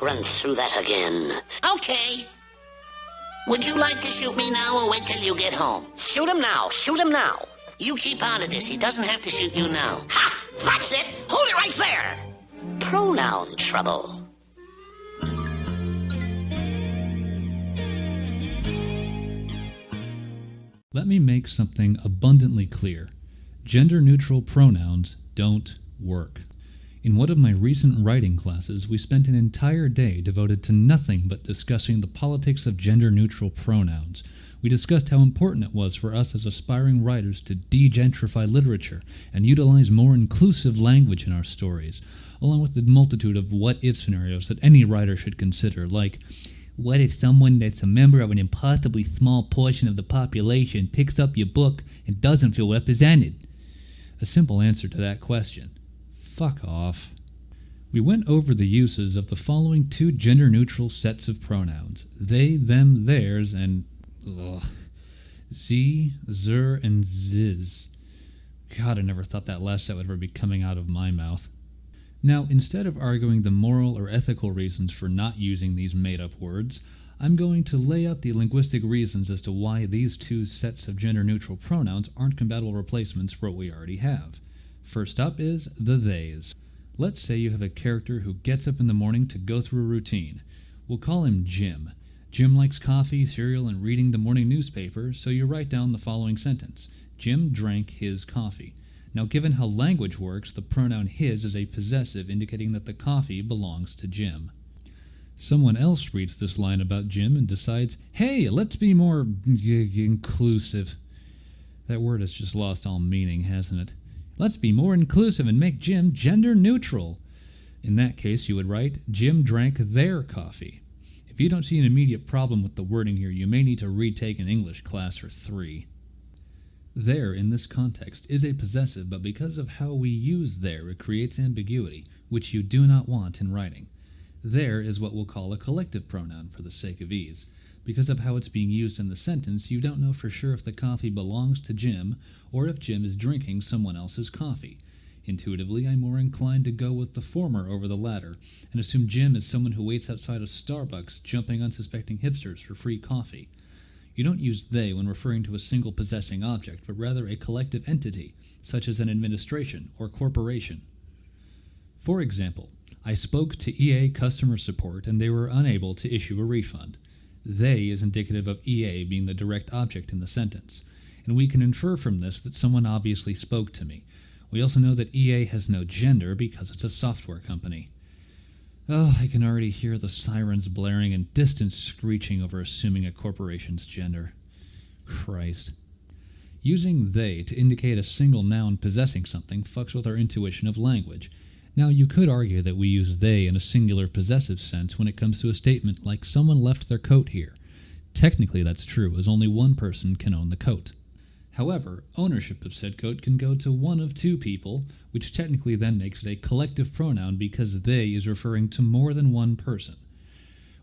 run through that again. Okay. Would you like to shoot me now or wait till you get home? Shoot him now. Shoot him now. You keep out of this. He doesn't have to shoot you now. Ha! That's it. Hold it right there. Pronoun trouble. Let me make something abundantly clear. Gender-neutral pronouns don't work. In one of my recent writing classes, we spent an entire day devoted to nothing but discussing the politics of gender-neutral pronouns. We discussed how important it was for us as aspiring writers to de-gentrify literature and utilize more inclusive language in our stories, along with the multitude of what-if scenarios that any writer should consider, like, what if someone that's a member of an impossibly small portion of the population picks up your book and doesn't feel represented? A simple answer to that question: fuck off. We went over the uses of the following two gender-neutral sets of pronouns: they, them, theirs, and ze, zer, and ziz. God, I never thought that last set would ever be coming out of my mouth. Now, instead of arguing the moral or ethical reasons for not using these made-up words, I'm going to lay out the linguistic reasons as to why these two sets of gender-neutral pronouns aren't compatible replacements for what we already have. First up is the theys. Let's say you have a character who gets up in the morning to go through a routine. We'll call him Jim. Jim likes coffee, cereal, and reading the morning newspaper, so you write down the following sentence: Jim drank his coffee. Now, given how language works, the pronoun his is a possessive, indicating that the coffee belongs to Jim. Someone else reads this line about Jim and decides, hey, let's be more inclusive. That word has just lost all meaning, hasn't it? Let's be more inclusive and make Jim gender neutral. In that case, you would write, Jim drank their coffee. If you don't see an immediate problem with the wording here, you may need to retake an English class or 3. There, in this context, is a possessive, but because of how we use there, it creates ambiguity, which you do not want in writing. There is what we'll call a collective pronoun for the sake of ease. Because of how it's being used in the sentence, you don't know for sure if the coffee belongs to Jim, or if Jim is drinking someone else's coffee. Intuitively, I'm more inclined to go with the former over the latter, and assume Jim is someone who waits outside of Starbucks, jumping unsuspecting hipsters for free coffee. You don't use they when referring to a single possessing object, but rather a collective entity, such as an administration or corporation. For example, I spoke to EA customer support and they were unable to issue a refund. They is indicative of EA being the direct object in the sentence, and we can infer from this that someone obviously spoke to me. We also know that EA has no gender because it's a software company. Oh, I can already hear the sirens blaring and distance screeching over assuming a corporation's gender. Christ. Using they to indicate a single noun possessing something fucks with our intuition of language. Now, you could argue that we use they in a singular possessive sense when it comes to a statement like someone left their coat here. Technically that's true, as only one person can own the coat. However, ownership of said coat can go to one of two people, which technically then makes it a collective pronoun because they is referring to more than one person.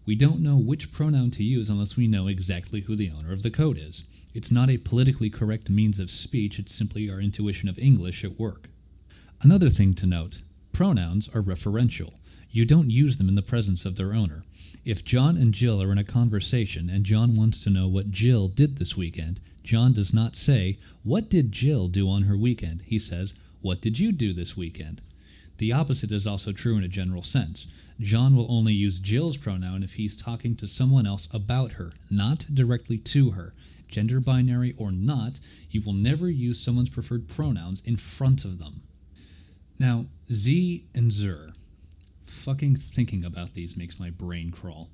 We don't know which pronoun to use unless we know exactly who the owner of the coat is. It's not a politically correct means of speech, it's simply our intuition of English at work. Another thing to note, pronouns are referential. You don't use them in the presence of their owner. If John and Jill are in a conversation and John wants to know what Jill did this weekend, John does not say, what did Jill do on her weekend? He says, what did you do this weekend? The opposite is also true in a general sense. John will only use Jill's pronoun if he's talking to someone else about her, not directly to her. Gender binary or not, he will never use someone's preferred pronouns in front of them. Now, Z and Zer. Fucking thinking about these makes my brain crawl.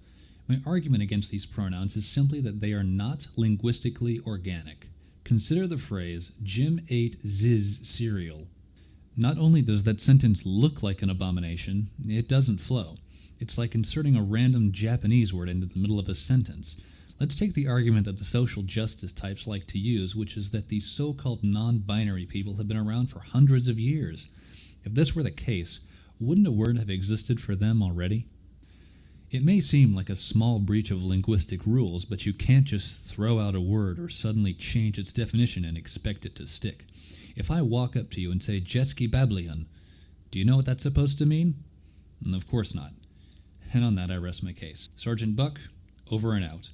My argument against these pronouns is simply that they are not linguistically organic. Consider the phrase, Jim ate Ziz cereal. Not only does that sentence look like an abomination, it doesn't flow. It's like inserting a random Japanese word into the middle of a sentence. Let's take the argument that the social justice types like to use, which is that these so-called non-binary people have been around for hundreds of years. If this were the case, wouldn't a word have existed for them already? It may seem like a small breach of linguistic rules, but you can't just throw out a word or suddenly change its definition and expect it to stick. If I walk up to you and say Jetski Bablion, do you know what that's supposed to mean? Of course not. And on that, I rest my case. Sergeant Buck, over and out.